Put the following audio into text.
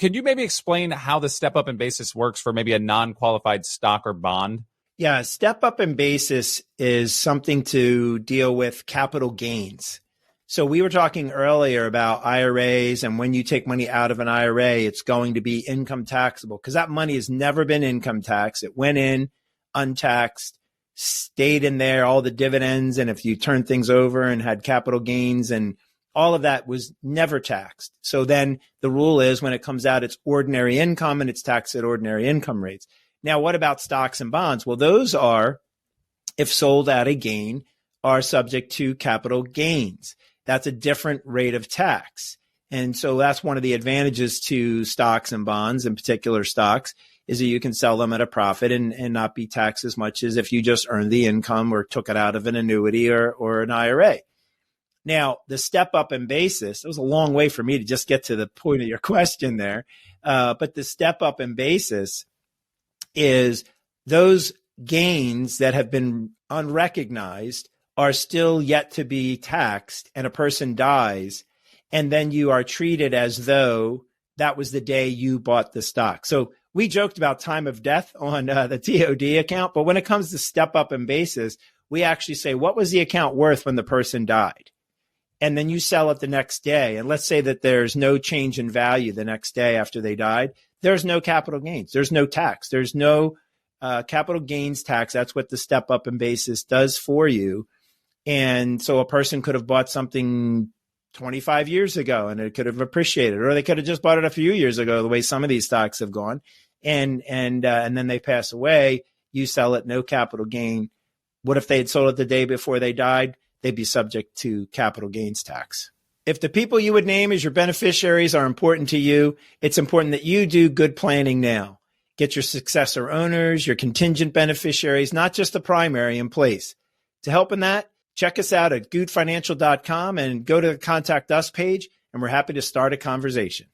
Could you maybe explain how the step up in basis works for maybe a non-qualified stock or bond? Yeah, step up in basis is something to deal with capital gains. So we were talking earlier about IRAs, and when you take money out of an IRA, it's going to be income taxable because that money has never been income taxed. It went in untaxed, stayed in there, all the dividends. And if you turn things over and had capital gains and all of that was never taxed. So then the rule is when it comes out, it's ordinary income and it's taxed at ordinary income rates. Now, what about stocks and bonds? Well, those are, if sold at a gain, are subject to capital gains. That's a different rate of tax. And so that's one of the advantages to stocks and bonds, in particular stocks, is that you can sell them at a profit and not be taxed as much as if you just earned the income or took it out of an annuity or an IRA. Now, the step up in basis, it was a long way for me to just get to the point of your question there. But the step up in basis is those gains that have been unrecognized are still yet to be taxed, and a person dies, and then you are treated as though that was the day you bought the stock. So we joked about time of death on the TOD account, but when it comes to step up in basis, we actually say, what was the account worth when the person died? And then you sell it the next day. And let's say that there's no change in value the next day after they died. There's no capital gains. There's no tax. There's no capital gains tax. That's what the step up in basis does for you. And so a person could have bought something 25 years ago and it could have appreciated, or they could have just bought it a few years ago, the way some of these stocks have gone. And then they pass away. You sell it, no capital gain. What if they had sold it the day before they died? They'd be subject to capital gains tax. If the people you would name as your beneficiaries are important to you, it's important that you do good planning now. Get your successor owners, your contingent beneficiaries, not just the primary, in place. To help in that, check us out at goodfinancial.com and go to the Contact Us page, and we're happy to start a conversation.